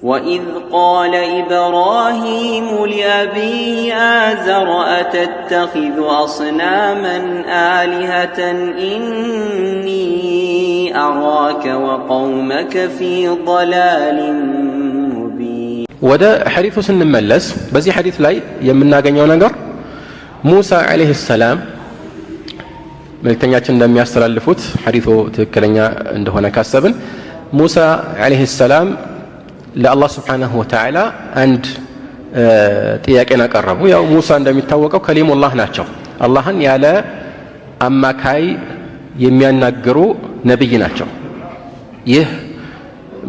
وإذ قال إبراهيم لأبيه آزر أتتخذ أصناما آلهة إني أراك وقومك في ضلال مبين. وده حديث سنملس بزي حديث لاي يمنا غنيو نغر موسى عليه السلام መልእክተኛችን እንደሚያስተላልፉት ሐዲሱ ትክክለኛ እንደሆነ ካሰብን ሙሳ አለይሂ ሰላም ለአላህ Subhanahu Wa Ta'ala አንድ ጥያቄን አቀረቡ። ያው ሙሳ እንደሚታወቀው ከሊሙላህ ናቸው። አላህን ያለ አማካይ የሚያናግሩ ነብይ ናቸው። ይህ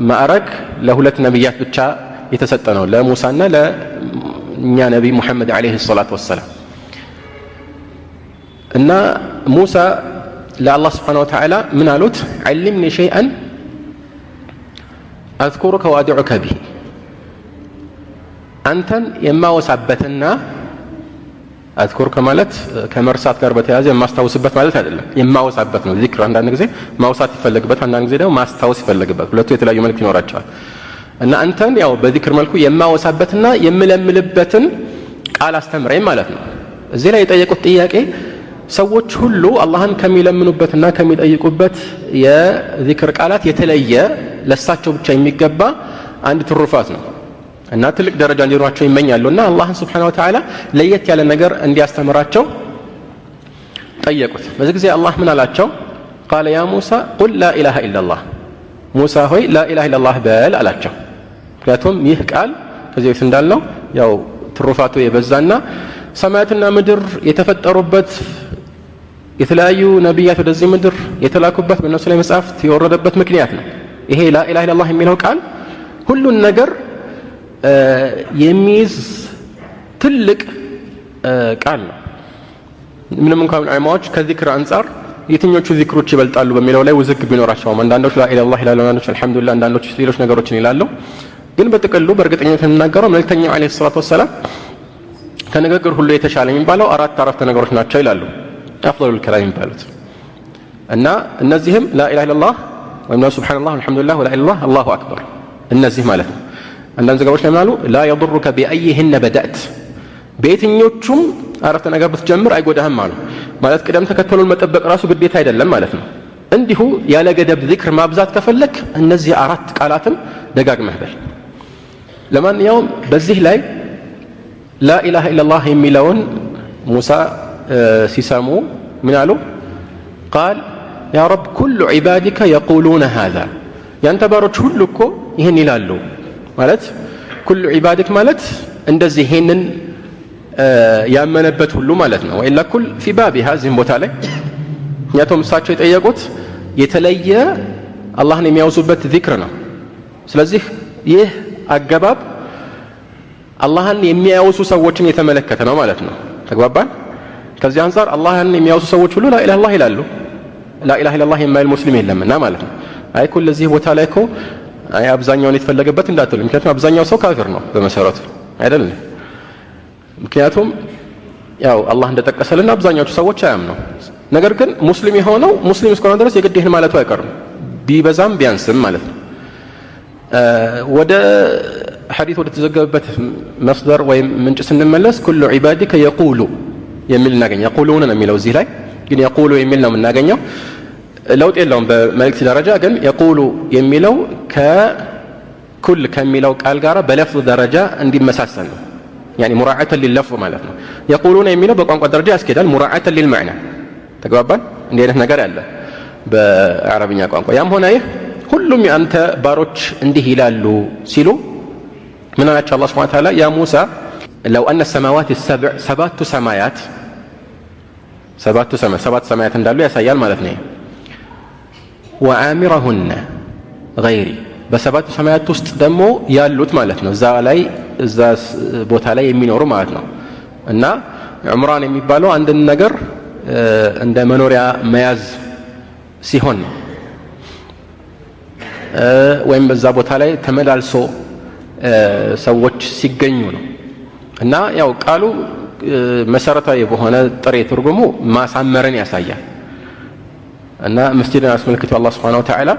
ማዕረግ ለሁለት ነብያት ብቻ የተሰጠ ነው፣ ለሙሳና ለኛ ነብይ ሙሐመድ አለይሂ ሰላቱ ወሰለም። እና ሙሳ ለአላህ Subhanahu Wa Ta'ala ምን አሉት? علمني شيئا اذكرك وادعك به አንተን የማወሳበትና اذكرك ማለት ከመርሳት ጋር በተያያዘ የማስታውስበት ማለት አይደለም፣ የማወሳበት ነው። ዚክር አንዳንድ ጊዜ ማውሳት ይፈልግበት፣ አንዳንድ ጊዜ ደግሞ ማስታወስ ይፈልግበት፣ ሁለቱ የተለያዩ መልክ ይኖራቸዋል። እና አንተን ያው በዚክር መልኩ የማወሳበትና የምለምልበትን ቃል አስተምረኝ ማለት ነው። እዚህ ላይ የጠየቁት ጥያቄ ሰዎች ሁሉ አላህን ከሚለምኑበትና ከሚጠይቁበት የዚክር ቃላት የተለየ ለሳቸው ብቻ የሚገባ አንድ ትሩፋት ነው እና ትልቅ ደረጃ እንዲኖራቸው ይመኛሉና አላህን Subhanahu Wa Ta'ala ለየት ያለ ነገር እንዲያስተምራቸው ጠየቁት። በዚህ ጊዜ አላህ ምን አላቸው? قال يا موسى قل لا اله الا الله ሙሳ ሆይ لا اله الا الله በል አላቸው። ምክንያቱም ይህ ቃል ከዚህ በፊት እንዳልነው ያው ትሩፋቱ የበዛና ሰማያትና ምድር የተፈጠሩበት የተለያዩ ነብያት ወደዚህ ምድር የተላኩበት በእነሱ ላይ መጽሐፍት የወረደበት ምክንያት ነው። ይሄ ላ ኢላሃ ኢላላህ የሚለው ቃል ሁሉን ነገር የሚይዝ ትልቅ ቃል ነው። ምንም እንኳን ዑለማዎች ከዚክር አንፃር የትኞቹ ዚክሮች ይበልጣሉ በሚለው ላይ ውዝግብ ቢኖራቸውም አንዳንዶች ላ ኢላሃ ኢላላህ ይላሉ፣ አንዳንዶች አልহামዱሊላህ፣ አንዳንዶች ሌሎች ነገሮችን ይላሉ። ግን በጥቅሉ በእርግጠኝነት የምናገረው መልእክተኛው አለይሂ ሰላቱ ወሰለም ከነገር ሁሉ የተሻለ የሚባለው አራት አረፍተ ነገሮች ናቸው ይላሉ። አፍضل الكلام ይባሉት እና እነዚህም لا اله الا الله ወይም سبحان الله والحمد لله ولا اله الا الله الله اكبر እነዚህ ማለት ነው። አንዳንድ ዘገባዎች ላይ ምናሉ لا يضرك بايهن بدات በየትኞቹም አረፍተ ነገር ብትጀምር አይጎዳህም አሉ። ማለት ቅደም ተከተሉን መጠበቅ ራሱ ግዴታ አይደለም ማለት ነው። እንዲሁ ያለ ገደብ ዚክር ማብዛት ከፈለክ እነዚህ አራት ቃላትን ደጋግመህ በል። ለማንኛውም በዚህ ላይ لا اله الا الله የሚለውን ሙሳ ሲሰሙ ምን አሉ? قال يا رب كل عبادك يقولون هذا ያንተ ባሮች ሁሉ እኮ ይሄን ይላሉ ማለት كل عبادك ማለት እንደዚህ ይሄንን ያመነበት ሁሉ ማለት ነው። ወይላ ኩል في بابها ዝም ቦታ ላይ ያቶም እሳቸው የጠየቁት የተለየ አላህን የሚያወሱበት ዚክር ነው። ስለዚህ ይህ አገባብ አላህን የሚያወሱ ሰዎችን የተመለከተ ነው ማለት ነው። ተግባባን? ከዚህ አንፃር አላህን የሚያወሱ ሰዎች ሁሉ ላ ኢላሃ ኢላላህ ይላሉ። ላ ኢላሃ ኢላላህ የማይል ሙስሊም የለምና ማለት ነው። አይ ኩል ለዚህ ቦታ ላይ እኮ አይ አብዛኛውን የተፈለገበት እንዳትሉ፣ ምክንያቱም አብዛኛው ሰው ካፊር ነው በመሰረቱ አይደል? ምክንያቱም ያው አላህ እንደጠቀሰልና አብዛኛዎቹ ሰዎች አያምኑ። ነገር ግን ሙስሊም የሆነው ሙስሊም እስከሆነ ድረስ የግድ ይህን ማለቱ አይቀርም፣ ቢበዛም ቢያንስም ማለት ነው። ወደ ሐዲስ ወደ ተዘገበበት መስደር ወይም ምንጭ ስንመለስ ኩሉ ዒባዲከ የቁሉ የሚል እናገኛለን። የቁሉን ነው የሚለው እዚህ ላይ ግን የቁሉ የሚል ነው የምናገኘው። ለውጥ የለውም በመልእክት ደረጃ፣ ግን የቁሉ የሚለው ከኩል ከሚለው ቃል ጋር በለፍዝ ደረጃ እንዲመሳሰል ነው። يعني مراعاة لللفظ ማለት ነው። የቁሉን የሚለው በቋንቋ ደረጃ ያስኬዳል፣ مراعاة للمعنى። ተግባባን? እንዲህ አይነት ነገር አለ በአረብኛ ቋንቋ። ያም ሆነ ይህ ሁሉም ያንተ ባሮች እንዲህ ይላሉ ሲሉ ምን አላቸው አላህ Subhanahu Wa Ta'ala? ያ ሙሳ لو أن السماوات السبع سبعة سماوات ሰባት ሰማያት እንዳሉ ያሳያል ማለት ነው። وعامرهن غيري በሰባቱ ሰማያት ውስጥ ደግሞ ያሉት ማለት ነው፣ እዛ ቦታ ላይ የሚኖሩ ማለት ነው። እና ዑምራን የሚባለው አንድን ነገር እንደ መኖሪያ መያዝ ሲሆን ነው፣ ወይም በዛ ቦታ ላይ ተመላልሶ ሰዎች ሲገኙ ነው። እና ያው ቃሉ መሰረታዊ በሆነ ጥሬ ትርጉሙ ማሳመርን ያሳያል። እና መስጂድን አስመልክቶ አላህ Subhanahu Wa Ta'ala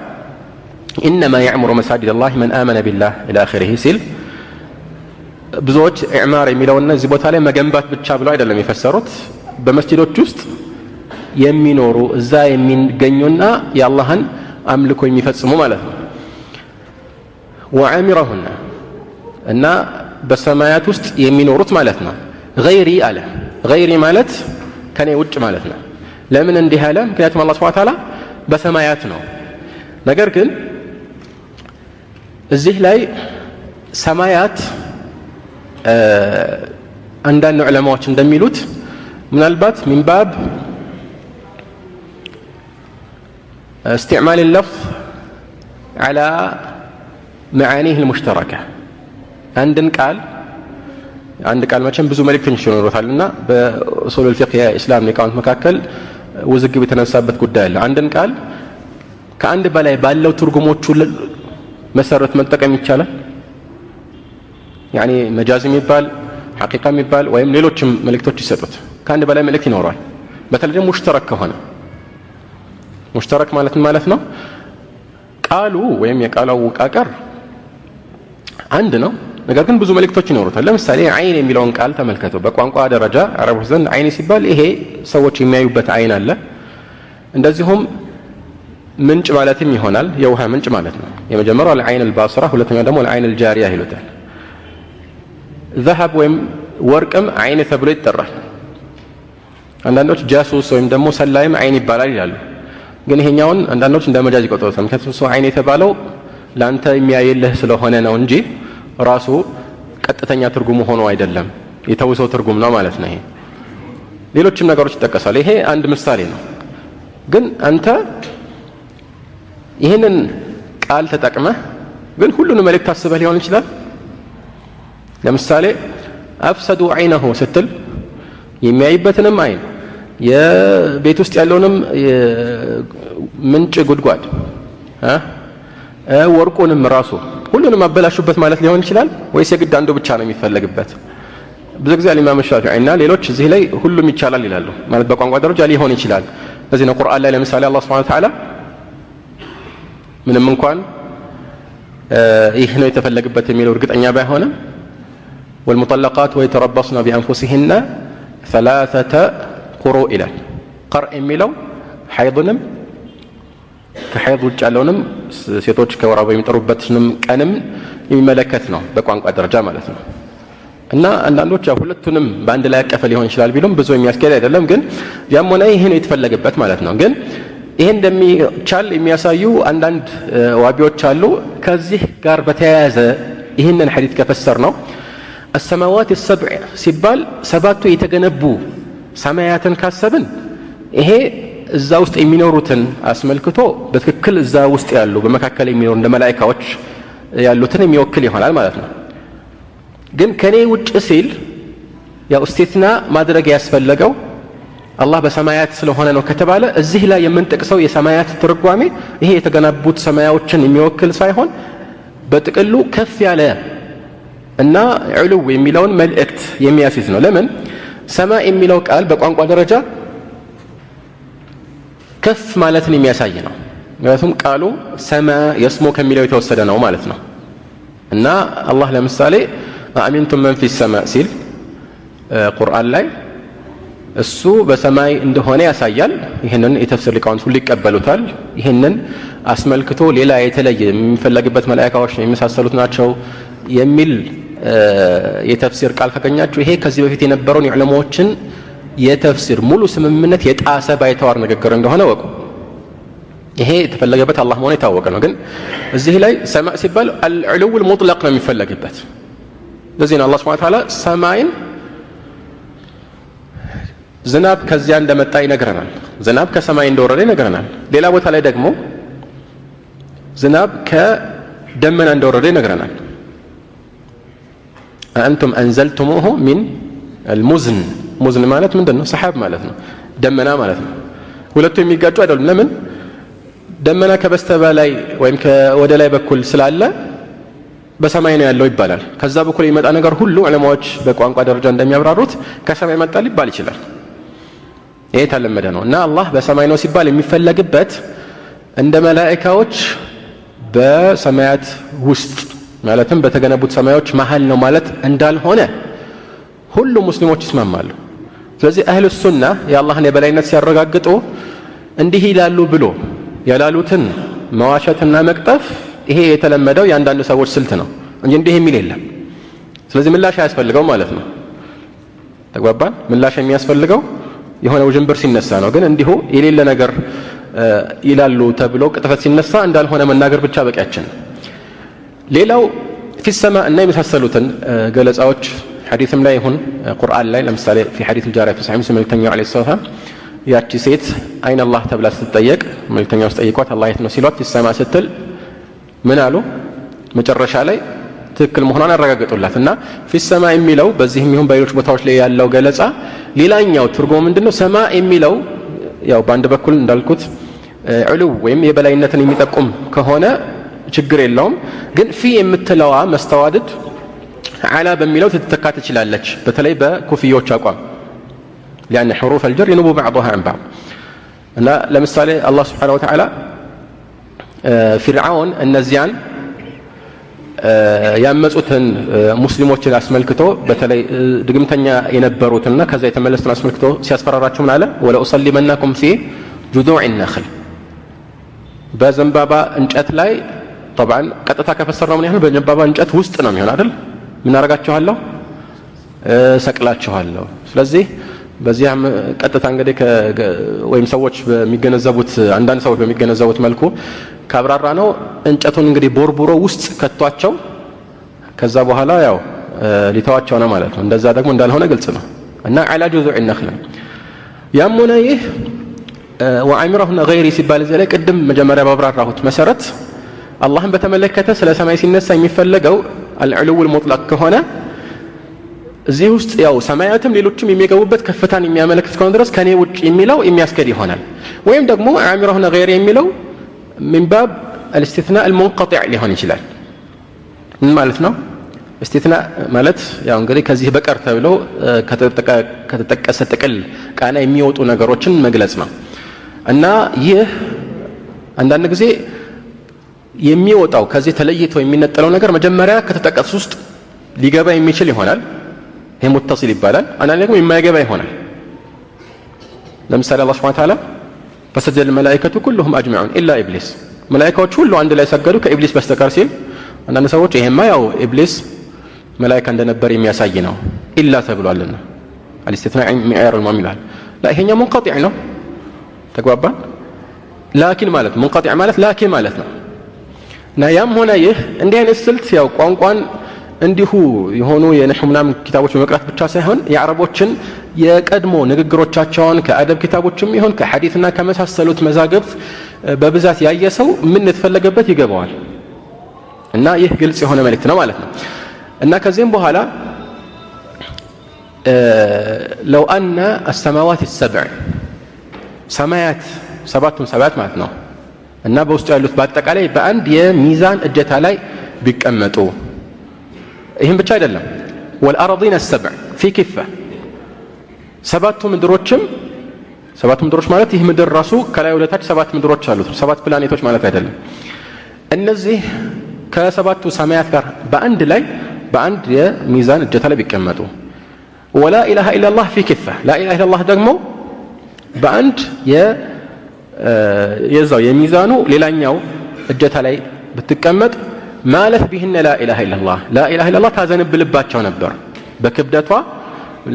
إنما يعمر مساجد الله من آمن بالله إلى آخره ሲል ብዙዎች ኢዕማር የሚለውና እዚህ ቦታ ላይ መገንባት ብቻ ብለው አይደለም የፈሰሩት በመስጂዶች ውስጥ የሚኖሩ እዛ የሚገኙና የአላህን አምልኮ የሚፈጽሙ ማለት ነው ወአሚረሁና እና በሰማያት ውስጥ የሚኖሩት ማለት ነው ገይሪ አለ ገይሪ ማለት ከኔ ውጭ ማለት ነው ለምን እንዲህ አለ ምክንያቱም አላህ Subhanahu Wa Ta'ala በሰማያት ነው ነገር ግን እዚህ ላይ ሰማያት አንዳንድ ዑለማዎች እንደሚሉት ምናልባት ሚንባብ استعمال اللفظ على معانيه المشتركة عند قال መቼም ብዙ መልእክተኞች ይኖሩታልና በኡሱል الفقه የእስላም ሊቃውንት መካከል ውዝግብ የተነሳበት ጉዳይ አለ አንድን ቃል ከአንድ በላይ ባለው ትርጉሞቹ መሰረት መጠቀም ይቻላል يعني مجاز የሚባል ሐቂቃ የሚባል ወይም ሌሎችም መልእክቶች ይሰጡት ከአንድ በላይ መልእክት ይኖራል በተለይ ደግሞ ሙሽተረክ ከሆነ ሙሽተረክ ማለት ነው ቃሉ ወይም የቃሉ አወቃቀር አንድ ነው ነገር ግን ብዙ መልእክቶች ይኖሩታል ለምሳሌ አይን የሚለውን ቃል ተመልከቱ በቋንቋ ደረጃ አረቦች ዘንድ አይን ሲባል ይሄ ሰዎች የሚያዩበት አይን አለ እንደዚሁም ምንጭ ማለትም ይሆናል የውሃ ምንጭ ማለት ነው የመጀመሪያው العين الباصرة ሁለተኛው ደግሞ العين الجارية ይሉታል ذهب ወይም ወርቅም አይን ተብሎ ይጠራል አንዳንዶች ጃሱስ ወይም ደግሞ ሰላይም አይን ይባላል ይላሉ ግን ይሄኛውን አንዳንዶች እንደ መጃዝ ይቆጥሩታል ምክንያቱም ሰው አይን የተባለው ላንተ የሚያይልህ ስለሆነ ነው እንጂ ራሱ ቀጥተኛ ትርጉሙ ሆኖ አይደለም የተውሰው ትርጉም ነው ማለት ነው ይሄ ሌሎችም ነገሮች ይጠቀሳሉ ይሄ አንድ ምሳሌ ነው ግን አንተ ይሄንን ቃል ተጠቅመህ ግን ሁሉንም መልእክት አስበህ ሊሆን ይችላል ለምሳሌ አፍሰዱ አይነሁ ስትል የሚያይበትንም አይን የቤት ውስጥ ያለውንም ምንጭ ጉድጓድ ወርቁንም ራሱ ሁሉንም አበላሹበት ማለት ሊሆን ይችላል ወይስ የግድ አንዱ ብቻ ነው የሚፈልግበት ብዙ ጊዜ ኢማም ሻፊዒና ሌሎች እዚህ ላይ ሁሉም ይቻላል ይላሉ ማለት በቋንቋ ደረጃ ሊሆን ይችላል ለዚህ ነው ቁርአን ላይ ለምሳሌ አላህ Subhanahu Wa Ta'ala ምንም እንኳን ይህ ነው የተፈለገበት የሚለው እርግጠኛ ባይሆንም والمطلقات ويتربصن بأنفسهن 3 قروء إلى قرء የሚለው ሐይድንም ከሐይድ ውጭ ያለውንም ሴቶች ከወራባ የሚጠሩበትንም ቀንም የሚመለከት ነው በቋንቋ ደረጃ ማለት ነው እና አንዳንዶች ሁለቱንም በአንድ ላይ ያቀፈ ሊሆን ይችላል ቢሉም ብዙ የሚያስኬድ አይደለም ግን ያም ሆነ ይሄ ነው የተፈለገበት ማለት ነው ግን ይሄ እንደሚቻል የሚያሳዩ አንዳንድ ዋቢዎች አሉ ከዚህ ጋር በተያያዘ ይሄንን ሐዲስ ከፈሰር ነው السماوات السبع ሲባል ሰባቱ የተገነቡ ሰማያትን ካሰብን ይሄ እዛ ውስጥ የሚኖሩትን አስመልክቶ በትክክል እዛ ውስጥ ያሉ በመካከል የሚኖሩ እንደ መላእክቶች ያሉትን የሚወክል ይሆናል ማለት ነው ግን ከኔ ውጭ ሲል ያው እስቲትና ማድረግ ያስፈልገው አላህ በሰማያት ስለሆነ ነው ከተባለ እዚህ ላይ የምንጠቅሰው የሰማያት ትርጓሜ ይሄ የተገነቡት ሰማያዎችን የሚወክል ሳይሆን በጥቅሉ ከፍ ያለ እና ዑሉ የሚለውን መልእክት የሚያስይዝ ነው ለምን ሰማ የሚለው ቃል በቋንቋ ደረጃ ከፍ ማለትን የሚያሳይ ነው ምክንያቱም ቃሉ ሰማ የስሙ ከሚለው የተወሰደ ነው ማለት ነው እና አላህ ለምሳሌ አሚንቱም መን ፊ السماء ሲል ቁርአን ላይ እሱ በሰማይ እንደሆነ ያሳያል ይሄንን የተፍሲር ሊቃውንት ሁሉ ይቀበሉታል ይሄንን አስመልክቶ ሌላ የተለየ የሚፈልግበት መላእክቶች የሚመሳሰሉት ናቸው የሚል የተፍሲር ቃል ካገኛችሁ ይሄ ከዚህ በፊት የነበረውን የዑለማዎችን የተፍሲር ሙሉ ስምምነት የጣሰ ባይተዋር ንግግር እንደሆነ ወቁ ይሄ የተፈለገበት አላህ መሆኑ የታወቀ ነው ግን እዚህ ላይ ሰማዕ ሲባል العلو المطلق ነው የሚፈልግበት ለዚህ ነው አላህ Subhanahu Wa Ta'ala ሰማይን ዝናብ ከዚያ እንደመጣ ይነግረናል ዝናብ ከሰማይ እንደወረደ ይነግረናል ሌላ ቦታ ላይ ደግሞ ዝናብ ከደመና እንደወረደ ይነግረናል أنتم أنزلتموه من المزن مزن ማለት ምንድነው ሰሐብ ማለት ነው ደመና ማለት ነው ሁለቱ የሚጋጩ አይደሉም ለምን ደመና ከበስተበላይ ወይም ከወደ ላይ በኩል ስላለ በሰማይ ነው ያለው ይባላል ከዛ በኩል የሚመጣ ነገር ሁሉ ዑለማዎች በቋንቋ ደረጃ እንደሚያብራሩት ከሰማይ መጣ ሊባል ይችላል ይሄ ተለመደ ነው እና አላህ በሰማይ ነው ሲባል የሚፈልግበት እንደ መላእክቶች በሰማያት ውስጥ ማለትም በተገነቡት ሰማዮች መሃል ነው ማለት እንዳልሆነ ሁሉም ሙስሊሞች ይስማማሉ። ስለዚህ አህሉ ሱና የአላህን የበላይነት ሲያረጋግጡ እንዲህ ይላሉ ብሎ ያላሉትን መዋሸትና መቅጠፍ ይሄ የተለመደው የአንዳንድ ሰዎች ስልት ነው እንጂ እንዲህ የሚል የለም። ስለዚህ ምላሽ አያስፈልገው ማለት ነው። ተግባባን? ምላሽ የሚያስፈልገው የሆነ ውዥንብር ሲነሳ ነው። ግን እንዲሁ የሌለ ነገር ይላሉ ተብሎ ቅጥፈት ሲነሳ እንዳልሆነ መናገር ብቻ በቂያችን። ሌላው ፊሰማ እና የመሳሰሉትን ገለጻዎች ሐዲስም ላይ ይሁን ቁርአን ላይ ለምሳሌ في حديث الجارية في صحيح مسلم መልእክተኛው عليه الصلاه ያቺ ሴት አይን አላህ ተብላ ስትጠየቅ መልእክተኛው ሲጠይቋት አላህ የት ነው ሲሏት ፊሰማ ስትል ምን አሉ? መጨረሻ ላይ ትክክል መሆኗን አረጋግጡላት እና ፊሰማ የሚለው በዚህም ይሁን በሌሎች ቦታዎች ላይ ያለው ገለጻ ሌላኛው ትርጉሙ ምንድነው? ሰማ የሚለው ያው በአንድ በኩል እንዳልኩት ዑሉ ወይም የበላይነትን የሚጠቁም ከሆነ ችግር የለውም። ግን ፊ የምትለዋ መስተዋድድ አላ በሚለው ትተካ ትችላለች፣ በተለይ በኩፍዮች አቋም لأن حروف الجر ينوب بعضها عن بعض እና ለምሳሌ አላህ Subhanahu Wa Ta'ala ፊርዓውን እነዚያን ያመጹትን ሙስሊሞችን አስመልክቶ በተለይ ድግምተኛ የነበሩትና ከዛ የተመለሱትን አስመልክቶ ሲያስፈራራቸው ምን አለ? ወላ ኡሰሊመናኩም ፊ ጁዱዕ النخل በዘንባባ እንጨት ላይ طبعا ቀጥታ ከፈሰረው ምን ያህል በዘንባባ እንጨት ውስጥ ነው የሚሆን አይደል? ምን አረጋችኋለሁ? ሰቅላችኋለሁ። ስለዚህ በዚያም ቀጥታ እንግዲህ ወይም ሰዎች በሚገነዘቡት አንዳንድ ሰዎች በሚገነዘቡት መልኩ ካብራራ ነው እንጨቱን እንግዲህ ቦርቡሮ ውስጥ ከቷቸው ከዛ በኋላ ያው ሊተዋቸው ነው ማለት ነው። እንደዛ ደግሞ እንዳልሆነ ግልጽ ነው እና على جذوع النخل ያም ሆነ ይህ ወአምረሁና ገይሪ ሲባል እዚህ ላይ ቅድም መጀመሪያ ባብራራሁት መሰረት አላህን በተመለከተ ስለ ሰማይ ሲነሳ የሚፈለገው العلو المطلق ከሆነ እዚህ ውስጥ ያው ሰማያትም ሌሎችም የሚገቡበት ከፍታን የሚያመለክት እስከሆነ ድረስ ከኔ ውጭ የሚለው የሚያስከድ ይሆናል። ወይም ደግሞ አሚረሁና ገይሪ የሚለው من باب الاستثناء المنقطع ሊሆን ይችላል። ምን ማለት ነው? استثناء ማለት ያው እንግዲህ ከዚህ በቀር ተብሎ ከተጠቀሰ ጥቅል ቃና የሚወጡ ነገሮችን መግለጽ ነው እና ይህ አንዳንድ ጊዜ የሚወጣው ከዚህ ተለይቶ የሚነጠለው ነገር መጀመሪያ ከተጠቀሱ ውስጥ ሊገባ የሚችል ይሆናል። ይሄ ሙተሲል ይባላል። አንዳንድ ደግሞ የማይገባ ይሆናል። ለምሳሌ አላህ Subhanahu Wa Ta'ala فسجد الملائكة كلهم أجمعون إلا إبليس ملائكة ሁሉ አንድ ላይ ሰገዱ ከኢብሊስ በስተቀር ሲል አንዳንድ ሰዎች ይሄማ ያው ኢብሊስ መላእክት እንደነበር የሚያሳይ ነው ኢላ ተብሏልና الاستثناء معيار المعاملة لا ይሄኛው منقطع ነው። ተግባባን? ላኪን ማለት منقطع ማለት ላኪን ማለት ነው እና ያም ሆነ ይህ እንዲህ አይነት ስልት ያው ቋንቋን እንዲሁ የሆኑ የነህው ምናምን ኪታቦች በመቅራት ብቻ ሳይሆን የአረቦችን የቀድሞ ንግግሮቻቸውን ከአደብ ኪታቦችም ይሁን ከሐዲስና ከመሳሰሉት መዛግብት በብዛት ያየ ሰው ምን ተፈለገበት ይገባዋል እና ይህ ግልጽ የሆነ መልእክት ነው ማለት ነው። እና ከዚህም በኋላ لو أن السماوات السبع ሰማያት ሰባቱም ሰማያት ማለት ነው እና በውስጡ ያሉት በአጠቃላይ በአንድ የሚዛን እጀታ ላይ ቢቀመጡ ይሄን ብቻ አይደለም والأراضين السبع في كفة ሰባቱ ምድሮች ማለት ይህ ምድር ራሱ ከላይ ወደ ታች ሰባት ምድሮች አሉት ሰባት ፕላኔቶች ማለት አይደለም። እነዚህ ከሰባቱ ሰማያት ጋር በአንድ ላይ በአንድ የሚዛን እጀታ ላይ ቢቀመጡ ولا إله إلا الله في كفة لا إله إلا الله ደግሞ በአንድ የዛው የሚዛኑ ሌላኛው እጀታ ላይ ብትቀመጥ ማለት ቢህነ لا إله إلا الله لا إله إلا الله ታዘንብልባቸው ነበር በክብደቷ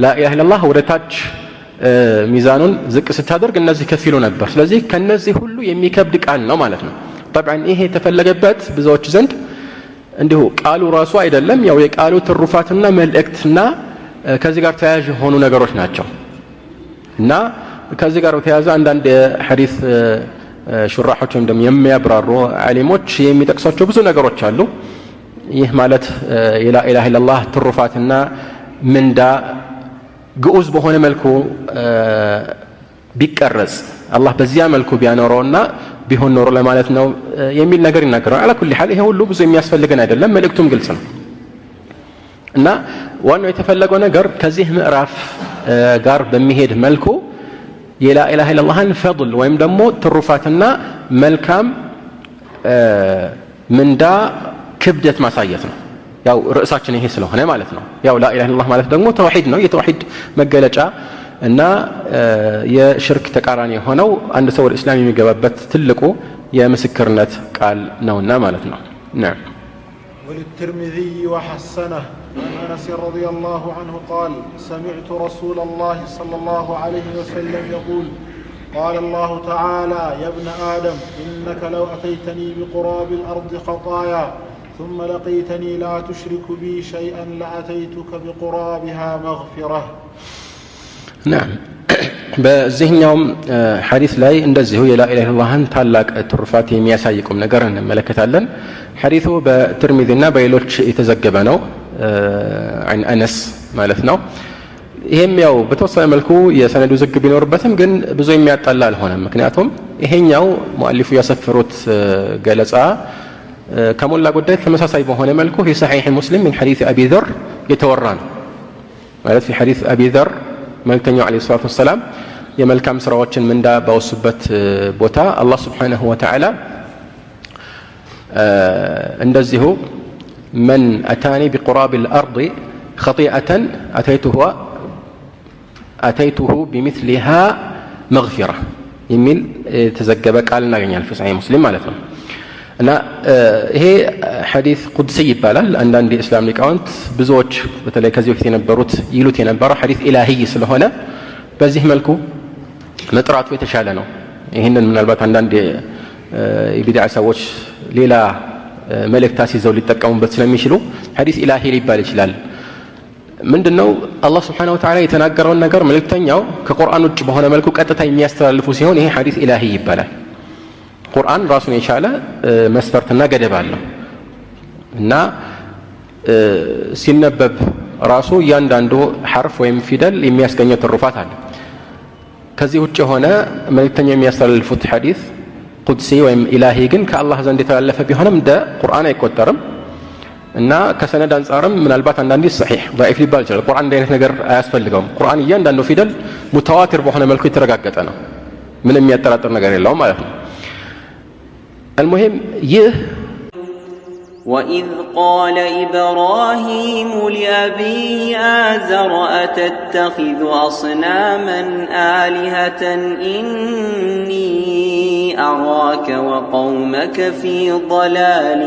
لا إله إلا الله ወደ ታች ሚዛኑን ዝቅ ስታደርግ እነዚህ ከፊሉ ነበር። ስለዚህ ከነዚህ ሁሉ የሚከብድ ቃል ነው ማለት ነው። طبعا ይሄ የተፈለገበት ብዙዎች ዘንድ እንዲሁ ቃሉ ራሱ አይደለም ያው የቃሉ ትሩፋትና መልእክትና ከዚህ ጋር ተያያዥ የሆኑ ነገሮች ናቸው እና ከዚህ ጋር ተያያዘ አንዳንድ የሐዲስ ሹራሖች እንደም የሚያብራሩ ዓሊሞች የሚጠቅሷቸው ብዙ ነገሮች አሉ። ይህ ማለት የላ ኢላሃ ኢላላህ ትሩፋትና ምንዳ ግዑዝ በሆነ መልኩ ቢቀረጽ አላህ በዚያ መልኩ ቢያኖረውና ቢሆን ኖሮ ለማለት ነው የሚል ነገር ይናገራል። على كل حال ይሄ ሁሉ ብዙ የሚያስፈልገን አይደለም፣ መልእክቱም ግልጽ ነው እና ዋናው የተፈለገው ነገር ከዚህ ምዕራፍ ጋር በሚሄድ መልኩ የላ ኢላሃ ኢላላህን ፈضል ወይም ደግሞ ትሩፋትና መልካም ምንዳ ክብደት ማሳየት ነው ያው ርዕሳችን ይሄ ስለሆነ ማለት ነው ያው ላ ኢላሃ ኢላላህ ማለት ደግሞ ተውሂድ ነው የተውሂድ መገለጫ እና የሽርክ ተቃራኒ የሆነው አንድ ሰው ወደ እስላም የሚገባበት ትልቁ የምስክርነት ቃል ነውና ማለት ነው نعم وللترمذي وحسنه عن انس رضي الله عنه قال سمعت رسول الله صلى الله عليه وسلم يقول قال الله تعالى يا ابن آدم إنك لو أتيتني بقراب الأرض خطايا ثم لقيتني لا تشرك بي شيئا لأتيتك بقرابها مغفرة نعم በዚህኛውም ሐዲስ ላይ እንደዚሁ የላ ኢላሃ ኢላላህን ታላቅ ትሩፋት የሚያሳይቁም ነገር እንመለከታለን ሐዲሱ በትርሚዚና በሌሎች የተዘገበ ነው عن أنس ማለት ነው ይሄም ያው በተወሰነ መልኩ የሰነዱ ዝግብ ቢኖርበትም ግን ብዙ የሚያጣላ አልሆነም ምክንያቱም ይሄኛው ሙአሊፉ ያሰፈሩት ገለጻ ከሞላ ጉዳይ ተመሳሳይ በሆነ መልኩ في صحيح مسلم من حديث أبي ذر የተወራ ነው ማለት في حديث أبي ذر መልእክተኛው عليه الصلاة والسلام የመልካም ስራዎችን ምንዳ ባወሱበት ቦታ አላህ Subhanahu Wa Ta'ala እንደዚሁ من أتاني بقراب الأرض خطيئة أتيته بمثلها مغفرة يميل تزجب قال نغنيال في صحيح مسلم ማለት ነው እና ይሄ ሐዲስ ቁድሲ ይባላል አንዳንድ የእስላም ሊቃውንት ብዙዎች በተለይ ከዚህ በፊት የነበሩት ይሉት የነበረው ሐዲስ ኢላሂይ ስለሆነ በዚህ መልኩ መጥራቱ የተሻለ ነው ይሄንን ምናልባት አንዳንድ የቢድዓ ሰዎች ሌላ መልእክት ይዘው ሊጠቀሙበት ስለሚችሉ ሐዲስ ኢላሂይ ሊባል ይችላል ምንድነው አላህ Subhanahu Wa Ta'ala የተናገረውን ነገር መልእክተኛው ከቁርአን ውጭ በሆነ መልኩ ቀጥታ የሚያስተላልፉ ሲሆን ይሄ ሐዲስ ኢላሂይ ይባላል ቁርአን ራሱን የቻለ መስፈርትና ገደብ አለው እና ሲነበብ ራሱ ያንዳንዱ ሐርፍ ወይም ፊደል የሚያስገኘው ትሩፋት አለ ከዚህ ውጭ ሆነ መልእክተኛው የሚያስተላልፉት ሐዲስ ቁድሲ ወይም ኢላሂ ግን ከአላህ ዘንድ የተላለፈ ቢሆንም እንደ ቁርአን አይቆጠርም እና ከሰነድ አንፃርም ምናልባት አንዳንዴ صحيح ضعيف ሊባል ይችላል ቁርአን እንደዚህ ነገር አያስፈልገውም ቁርአን እያንዳንዱ ፊደል ሙተዋቲር በሆነ መልኩ የተረጋገጠ ነው ምንም የሚያጠራጥር ነገር የለውም ማለት ነው المهم وإذ قال إبراهيم لأبيه آزر أتتخذ أصناما آلهة إني أراك وقومك في ضلال